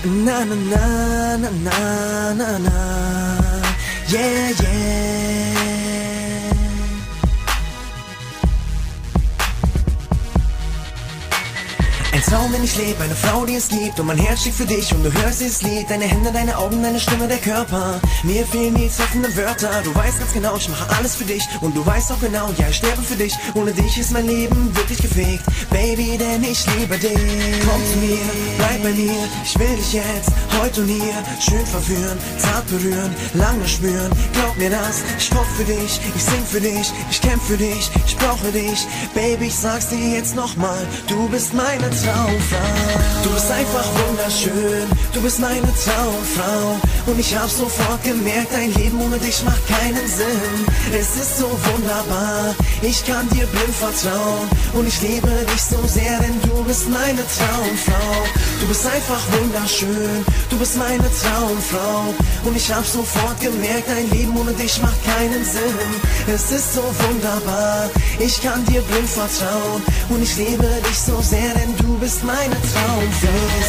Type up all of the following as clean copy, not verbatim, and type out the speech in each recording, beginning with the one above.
Na na na na na na na, yeah yeah. Ein Traum, den ich lebe, eine Frau, die es liebt und mein Herz schlägt für dich und du hörst dieses Lied. Deine Hände, deine Augen, deine Stimme, der Körper. Mir fehlen die treffenden Wörter, du weißt ganz genau, ich mache alles für dich und du weißt auch genau, ja, ich sterbe für dich. Ohne dich ist mein Leben wirklich gefegt, Baby, denn ich liebe dich. Komm zu mir, bleib bei mir, ich will dich jetzt, heute und hier, schön verführen, zart berühren, lange spüren. Glaub mir das, ich koch für dich, ich sing für dich, ich kämpf für dich, ich brauche dich. Baby, ich sag's dir jetzt nochmal, du bist meine Traumfrau. Du bist einfach wunderschön, du bist meine Traumfrau. Und ich hab sofort gemerkt, dein Leben ohne dich macht keinen Sinn. Es ist so wunderbar, ich kann dir blind vertrauen. Und ich liebe dich so sehr, denn du bist meine Traumfrau. Du bist einfach wunderschön, du bist meine Traumfrau. Und ich hab sofort gemerkt, dein Leben ohne dich macht keinen Sinn. Es ist so wunderbar, ich kann dir blind vertrauen. Und ich liebe dich so sehr, denn du bist meine Traumfrau. Die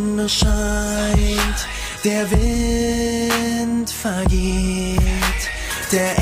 Sonne scheint, der Wind vergeht, der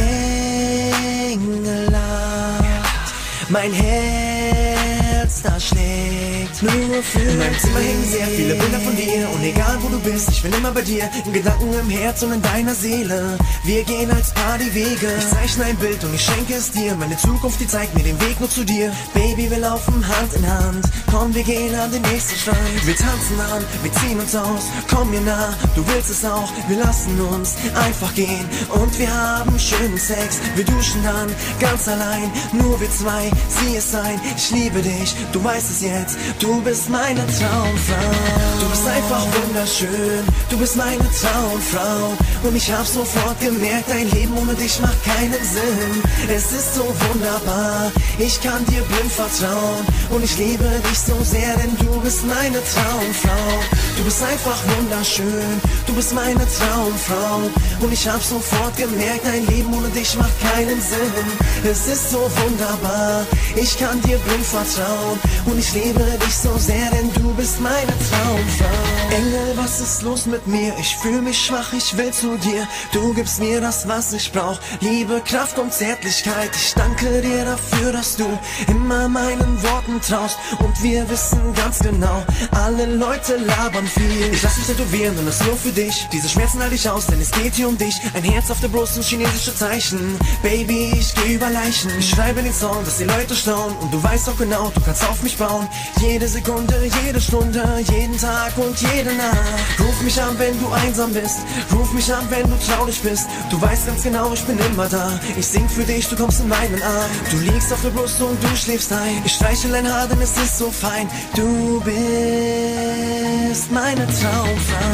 Engel lacht, mein Herz, das schlägt nur für dich. In meinem Zimmer hängen sehr viele Bilder von dir und egal wo du bist, ich bin immer bei dir, in Gedanken, im Herz und in deiner Seele. Wir gehen als Paar die Wege, ich zeichne ein Bild und ich schenke es dir. Meine Zukunft, die zeigt mir den Weg nur zu dir. Baby, wir laufen Hand in Hand, komm, wir gehen an den nächsten Strand. Wir tanzen an, wir ziehen uns aus, komm mir nah, du willst es auch. Wir lassen uns einfach gehen und wir haben schönen Sex. Wir duschen dann ganz allein, nur wir zwei, sieh es sein. Ich liebe dich, du weißt es jetzt, du bist meine Traumfrau. Du bist einfach wunderschön, du bist meine Traumfrau. Und ich hab sofort gemerkt, dein Leben ohne dich macht keinen Sinn. Es ist so wunderbar, ich kann dir blind vertrauen. Und ich liebe dich so sehr, denn du bist meine Traumfrau. Du bist einfach wunderschön, du bist meine Traumfrau. Und ich hab sofort gemerkt, dein Leben ohne dich macht keinen Sinn. Es ist so wunderbar, ich kann dir blind vertrauen. Und ich liebe dich so sehr, denn du bist meine Traumfrau. Engel, was ist los mit mir? Ich fühl mich schwach, ich will zu dir. Du gibst mir das, was ich brauch, Liebe, Kraft und Zärtlichkeit. Ich danke dir dafür, dass du immer meinen Worten traust. Und wir wissen ganz genau, alle Leute labern viel. Ich lass mich tätowieren und das nur für dich. Diese Schmerzen halte ich aus, denn es geht hier um dich. Ein Herz auf der Brust und chinesische Zeichen. Baby, ich geh über Leichen. Ich schreibe den Song, dass die Leute staunen. Und du weißt auch genau, du kannst auf mich bauen. Jede Sekunde, jede Stunde, jeden Tag und jede Nacht. Ruf mich an, wenn du einsam bist. Ruf mich an, wenn du traurig bist. Du weißt ganz genau, ich bin immer da. Ich sing für dich, du kommst in meinen Arm. Du liegst auf der Brust und du schläfst ein. Ich streichel dein Haar, denn es ist so fein. Du bist meine Traumfrau.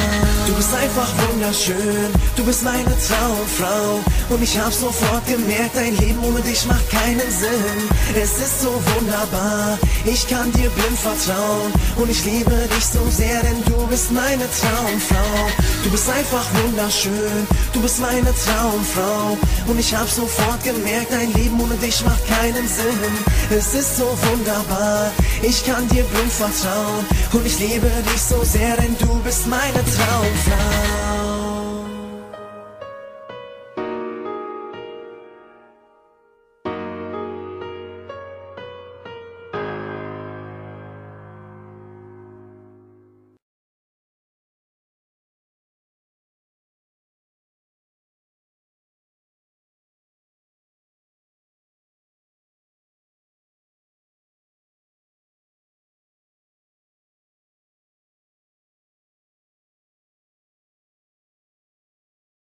Du bist einfach wunderschön, du bist meine Traumfrau. Und ich hab sofort gemerkt, dein Leben ohne dich macht keinen Sinn. Es ist so wunderbar, ich kann dir blind vertrauen. Und ich liebe dich so sehr, denn du bist meine Traumfrau. Du bist einfach wunderschön, du bist meine Traumfrau. Und ich hab sofort gemerkt, dein Leben ohne dich macht keinen Sinn. Es ist so wunderbar, ich kann dir blind vertrauen. Und ich liebe dich so sehr, denn du bist meine Traumfrau.